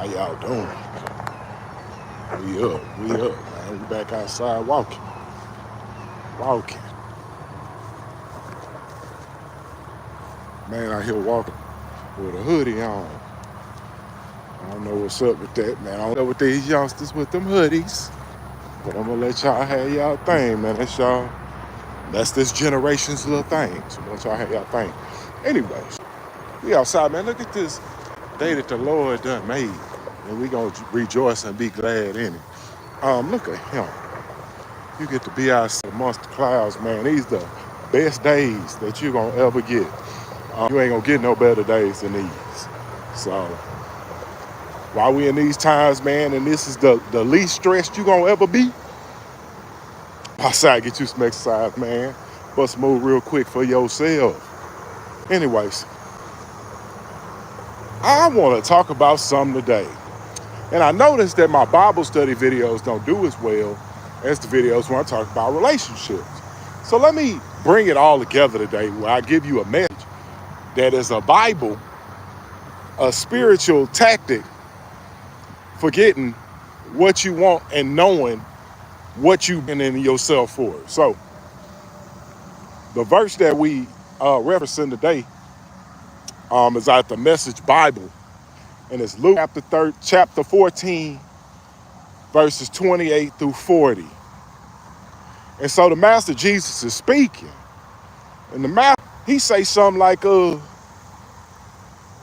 How y'all doing? We up, man. We back outside walking. Man out here walking with a hoodie on. I don't know what's up with that, man. I don't know with these youngsters with them hoodies. But I'm gonna let y'all have y'all thing, man. That's this generation's little thing. So let y'all have y'all thing. Anyways, we outside, man. Look at this day that the Lord done made. And we gonna rejoice and be glad in it. Look at him. You get to be outside amongst the clouds, man. These the best days that you're gonna ever get. You ain't gonna get no better days than these. So while we in these times, man, and this is the least stressed you gonna ever be, outside get you some exercise, man. Bust move real quick for yourself. Anyways, I want to talk about something today. And I noticed that my Bible study videos don't do as well as the videos when I talk about relationships. So let me bring it all together today where I give you a message that is a Bible, a spiritual tactic for getting what you want and knowing what you've been in yourself for. So the verse that we referencing today is out the Message Bible, and it's Luke chapter 14, verses 28 through 40. And so the Master Jesus is speaking, and the Master, he say something like,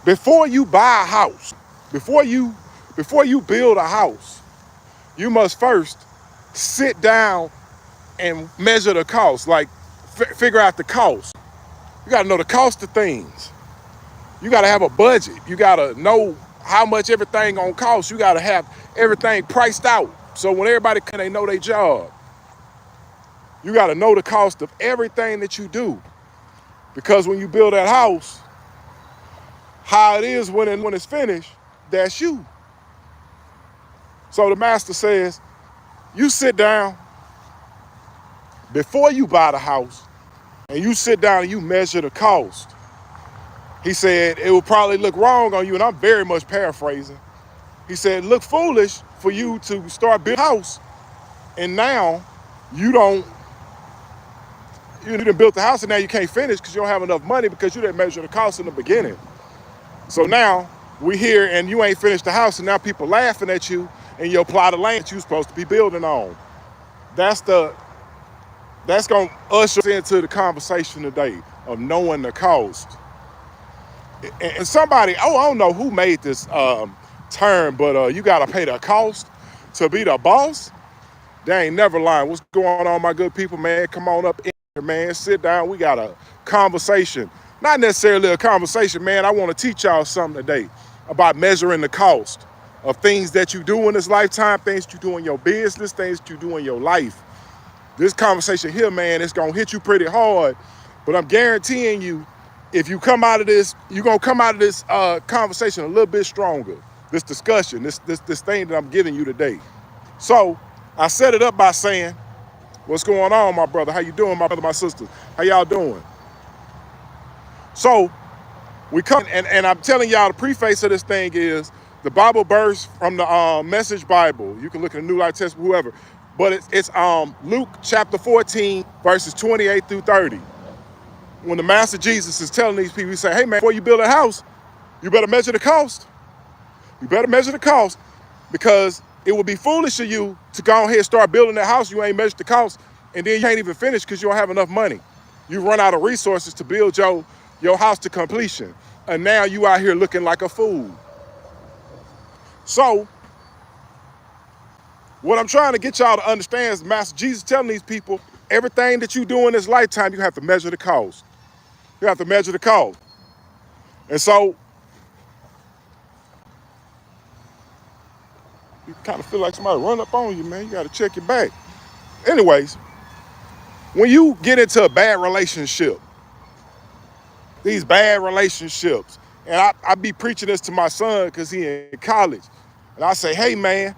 before you buy a house, before you build a house, you must first sit down and measure the cost, like figure out the cost. You gotta know the cost of things. You gotta have a budget. You gotta know how much everything gonna cost. You gotta have everything priced out. So when everybody can, they know their job. You gotta know the cost of everything that you do. Because when you build that house, how it is when it's finished, that's you. So the Master says, you sit down before you buy the house, and you sit down and you measure the cost. He said, it will probably look wrong on you, and I'm very much paraphrasing. He said, look foolish for you to start building a house, and now you done built the house, and now you can't finish because you don't have enough money because you didn't measure the cost in the beginning. So now we here, and you ain't finished the house, and now people laughing at you and your plot of land you're supposed to be building on. That's gonna usher us into the conversation today of knowing the cost. And somebody, I don't know who made this term, but you gotta pay the cost to be the boss. They ain't never lying. What's going on, my good people, man? Come on up in here, man. Sit down. We got a conversation. Not necessarily a conversation, man. I want to teach y'all something today about measuring the cost of things that you do in this lifetime, things you do in your business, things you do in your life. This conversation here, man, it's gonna hit you pretty hard, but I'm guaranteeing you, if you come out of this, you're gonna come out of this conversation a little bit stronger. This discussion, this thing that I'm giving you today. So I set it up by saying, what's going on, my brother? How you doing, my brother, my sister? How y'all doing? So we come, and I'm telling y'all the preface of this thing is the Bible verse from the Message Bible. You can look in the New Life Testament, whoever. But it's Luke chapter 14, verses 28 through 30. When the Master Jesus is telling these people, he say, hey man, before you build a house, you better measure the cost. You better measure the cost, because it would be foolish of you to go ahead and start building that house. You ain't measured the cost, and then you ain't even finished because you don't have enough money. You run out of resources to build your house to completion. And now you out here looking like a fool. So what I'm trying to get y'all to understand is Master Jesus telling these people, everything that you do in this lifetime, you have to measure the cost. You have to measure the cost. And so you kind of feel like somebody run up on you, man. You got to check your back. Anyways, when you get into a bad relationship, these bad relationships, and I be preaching this to my son because he in college, and I say, hey man,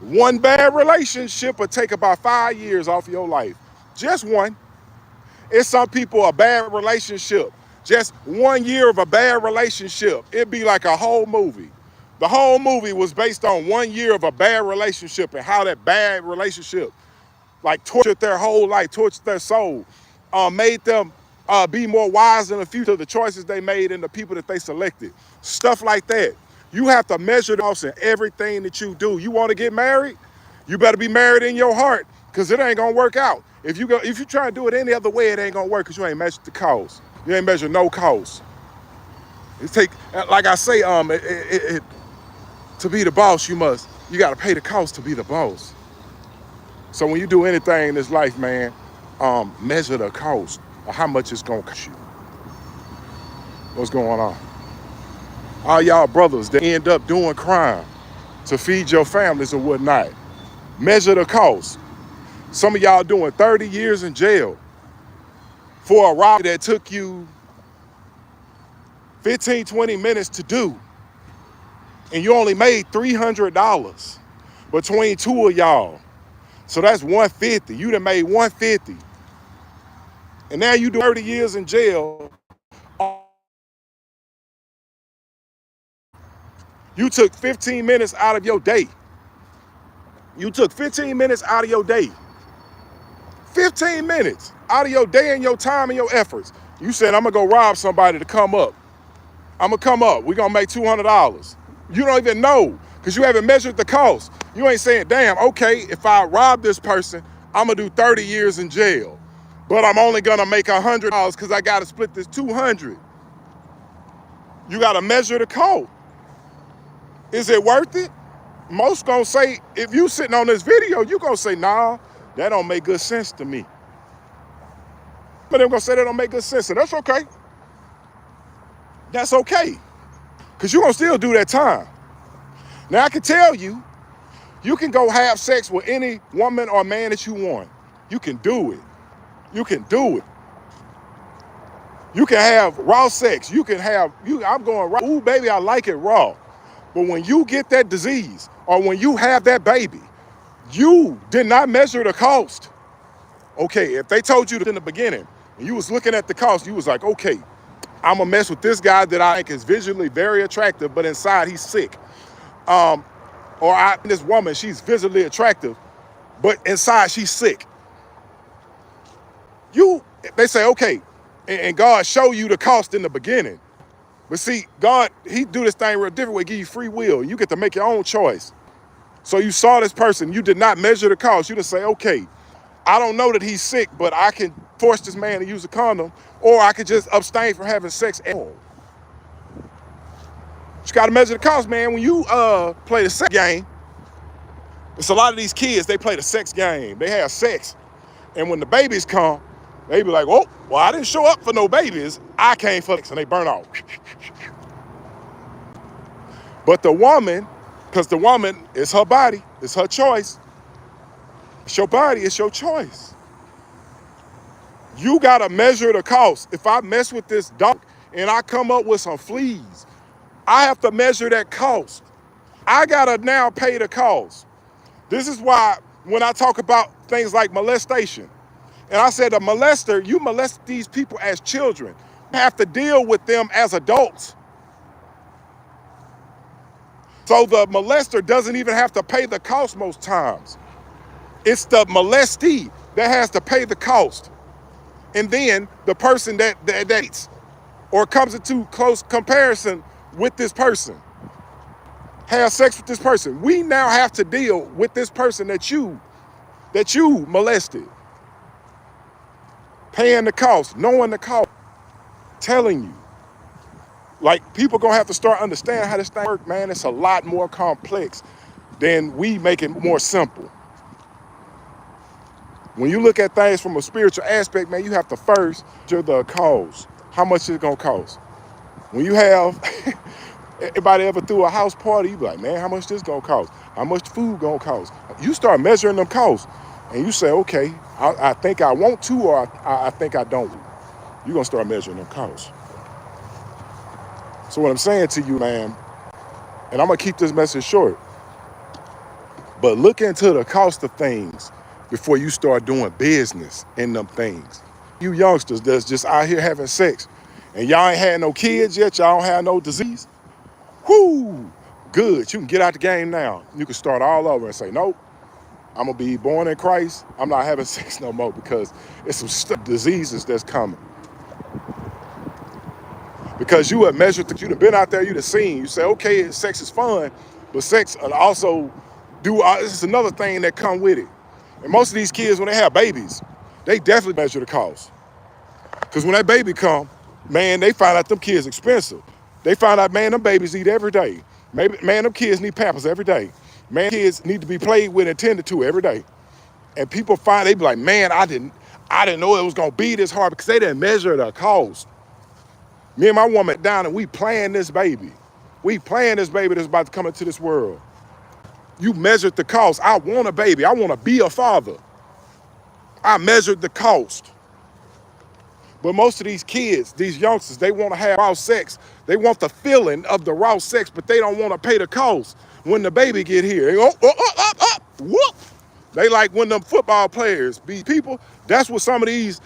one bad relationship will take about 5 years off your life. Just one. It's some people, a bad relationship, just 1 year of a bad relationship, it'd be like a whole movie. The whole movie was based on 1 year of a bad relationship and how that bad relationship like tortured their whole life, tortured their soul, made them be more wise in the future, the choices they made and the people that they selected. Stuff like that. You have to measure the cost in everything that you do. You want to get married? You better be married in your heart, because it ain't gonna work out. If you try to do it any other way, it ain't gonna work because you ain't measured the cost. You ain't measured no cost. It take, like I say, to be the boss, you gotta pay the cost to be the boss. So when you do anything in this life, man, measure the cost of how much it's gonna cost you. What's going on? All y'all brothers that end up doing crime to feed your families or whatnot, measure the cost. Some of y'all doing 30 years in jail for a robbery that took you 15, 20 minutes to do, and you only made $300 between two of y'all. So that's 150. You done made 150. And now you do 30 years in jail. You took 15 minutes out of your day. You took 15 minutes out of your day. 15 minutes out of your day and your time and your efforts. You said, I'm gonna go rob somebody to come up. I'm gonna come up. We're gonna make $200. You don't even know because you haven't measured the cost. You ain't saying, damn, okay, if I rob this person, I'm gonna do 30 years in jail, but I'm only gonna make $100 because I gotta split this 200. You gotta measure the cost. Is it worth it? Most gonna say, if you sitting on this video, you gonna say, nah, that don't make good sense to me. But they're gonna say that don't make good sense, and that's okay. That's okay, because you're gonna still do that time. Now I can tell you, you can go have sex with any woman or man that you want. You can do it. You can do it. You can have raw sex. You can have, I'm going raw. Ooh, baby, I like it raw. But when you get that disease or when you have that baby, you did not measure the cost. Okay, if they told you in the beginning and you was looking at the cost, you was like, okay, I'm gonna mess with this guy that I think is visually very attractive, but inside he's sick. This woman, she's visually attractive, but inside she's sick. They say, okay, and God show you the cost in the beginning. But see, God, he do this thing real different way, give you free will. You get to make your own choice. So you saw this person, you did not measure the cost. You just say, okay, I don't know that he's sick, but I can force this man to use a condom, or I could just abstain from having sex at all. You gotta measure the cost, man. When you play the sex game, it's a lot of these kids, they play the sex game. They have sex. And when the babies come, they be like, oh, well, I didn't show up for no babies. I came for sex, and they burn off. But the woman, because the woman is her body, it's her choice. It's your body, it's your choice. You gotta measure the cost. If I mess with this dog and I come up with some fleas, I have to measure that cost. I gotta now pay the cost. This is why when I talk about things like molestation, and I said a molester, you molest these people as children. You have to deal with them as adults. So the molester doesn't even have to pay the cost most times. It's the molestee that has to pay the cost. And then the person that dates or comes into close comparison with this person, has sex with this person. We now have to deal with this person that you molested. Paying the cost, knowing the cost, telling you. Like, people gonna have to start understanding how this thing works, man. It's a lot more complex than we make it more simple. When you look at things from a spiritual aspect, man, you have to first measure the cost. How much is it gonna cost? When you have, everybody ever threw a house party, you be like, man, how much this gonna cost? How much food gonna cost? You start measuring them costs, and you say, okay, I think I want to, or I think I don't. You're gonna start measuring them costs. So what I'm saying to you, man, and I'm gonna keep this message short, but look into the cost of things before you start doing business in them things. You youngsters that's just out here having sex, and y'all ain't had no kids yet, y'all don't have no disease. Whoo! good. You can get out the game now. You can start all over and say, nope, I'm going to be born in Christ. I'm not having sex no more because it's some diseases that's coming. Because you have measured, you'd have been out there, you'd have seen. You say, okay, sex is fun, but sex also this is another thing that come with it. And most of these kids, when they have babies, they definitely measure the cost. Because when that baby come, man, they find out them kids expensive. They find out, man, them babies eat every day. Man, them kids need Pampers every day. Man, kids need to be played with and tended to every day. And people they be like, man, I didn't know it was gonna be this hard because they didn't measure the cost. Me and my woman down and we playing this baby. We playing this baby that's about to come into this world. You measured the cost. I want a baby. I want to be a father. I measured the cost. But most of these kids, these youngsters, they want to have raw sex. They want the feeling of the raw sex, but they don't want to pay the cost when the baby get here. They go, whoop. They like when them football players be people. That's what some of these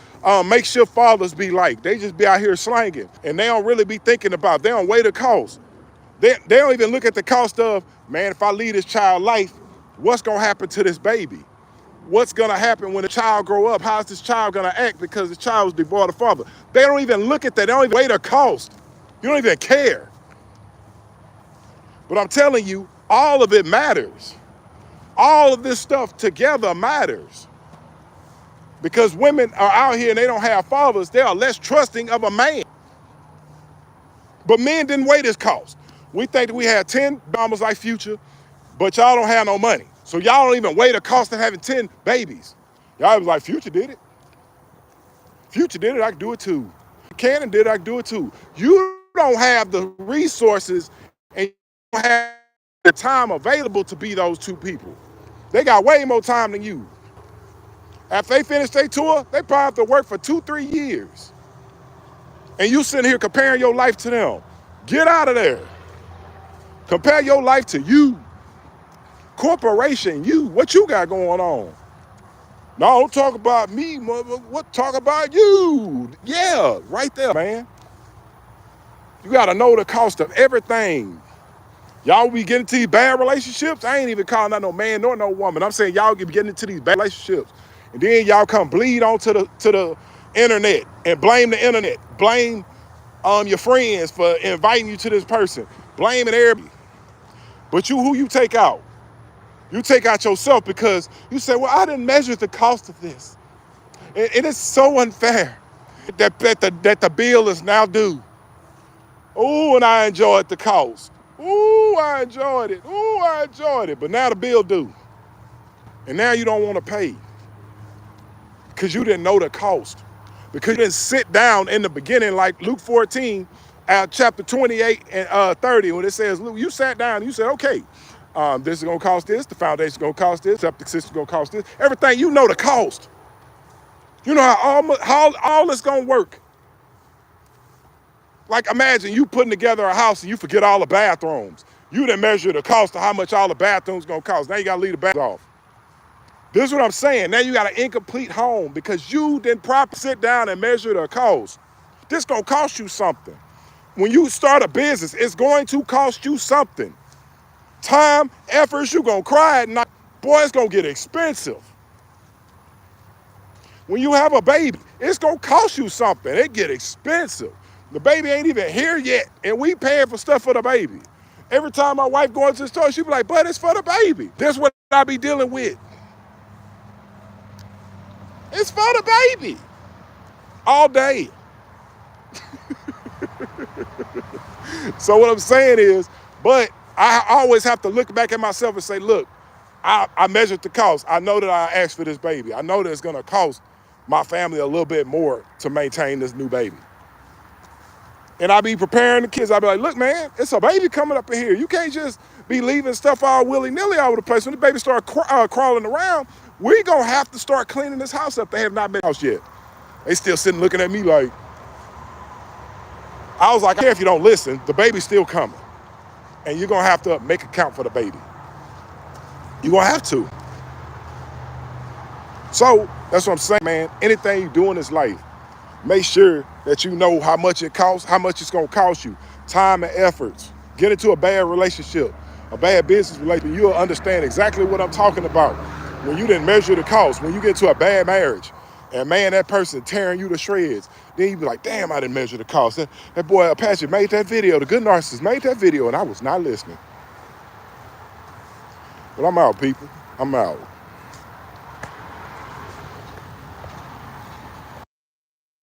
makeshift fathers be like. They just be out here slanging, and they don't really be thinking about. They don't weigh the cost. They don't even look at the cost of, man, if I leave this child life, what's gonna happen to this baby? What's gonna happen when the child grow up? How's this child gonna act because the child was devoid of father? They don't even look at that. They don't even weigh the cost. You don't even care. But I'm telling you, all of it matters. All of this stuff together matters. Because women are out here and they don't have fathers, they are less trusting of a man. But men didn't weigh this cost. We think that we had 10 mamas like Future, but y'all don't have no money. So y'all don't even weigh the cost of having 10 babies. Y'all was like, Future did it. Future did it, I can do it too. Cannon did it, I can do it too. You don't have the resources and you don't have the time available to be those two people. They got way more time than you. After they finish their tour, they probably have to work for 2-3 years. And you sitting here comparing your life to them. Get out of there. Compare your life to you. Corporation, you. What you got going on? No, don't talk about me, mother. What? Talk about you. Yeah, right there, man. You got to know the cost of everything. Y'all be getting into these bad relationships. I ain't even calling out no man nor no woman. I'm saying y'all be getting into these bad relationships. And then y'all come bleed onto the internet and blame the internet. Blame your friends for inviting you to this person. Blaming everybody. But who you take out? You take out yourself because you say, well, I didn't measure the cost of this. And it's so unfair that the bill is now due. Oh, and I enjoyed the cost. Ooh, I enjoyed it. Ooh, I enjoyed it. But now the bill due. And now you don't want to pay. Because you didn't know the cost. Because you didn't sit down in the beginning like Luke 14, chapter 28 and 30, when it says, Luke, you sat down and you said, okay, this is going to cost this, the foundation is going to cost this, septic system is going to cost this. Everything, you know the cost. You know how all this going to work. Like imagine you putting together a house and you forget all the bathrooms. You didn't measure the cost of how much all the bathrooms going to cost. Now you got to leave the bathrooms off. This is what I'm saying. Now you got an incomplete home because you didn't properly sit down and measure the cost. This going to cost you something. When you start a business, it's going to cost you something. Time, efforts, you're going to cry at night. Boy, it's going to get expensive. When you have a baby, it's going to cost you something. It get expensive. The baby ain't even here yet, and we paying for stuff for the baby. Every time my wife goes to the store, she be like, but it's for the baby. This is what I be dealing with. It's for the baby. All day. So what I'm saying is, but I always have to look back at myself and say, look, I measured the cost. I know that I asked for this baby. I know that it's going to cost my family a little bit more to maintain this new baby. And I be preparing the kids. I be like, look, man, it's a baby coming up in here. You can't just be leaving stuff all willy-nilly all over the place. When the baby start crawling around, we going to have to start cleaning this house up. They have not been house yet. They still sitting looking at me like, I was like, I care if you don't listen, the baby's still coming. And you're going to have to make account for the baby. You're going to have to. So that's what I'm saying, man. Anything you do in this life, make sure that you know how much it costs, how much it's going to cost you. Time and efforts. Get into a bad relationship. a bad business relationship, you'll understand exactly what I'm talking about. When you didn't measure the cost, when you get to a bad marriage, and man, that person tearing you to shreds, then you be like, damn, I didn't measure the cost. That boy Apache made that video, the good narcissist made that video, and I was not listening. But I'm out, people. I'm out.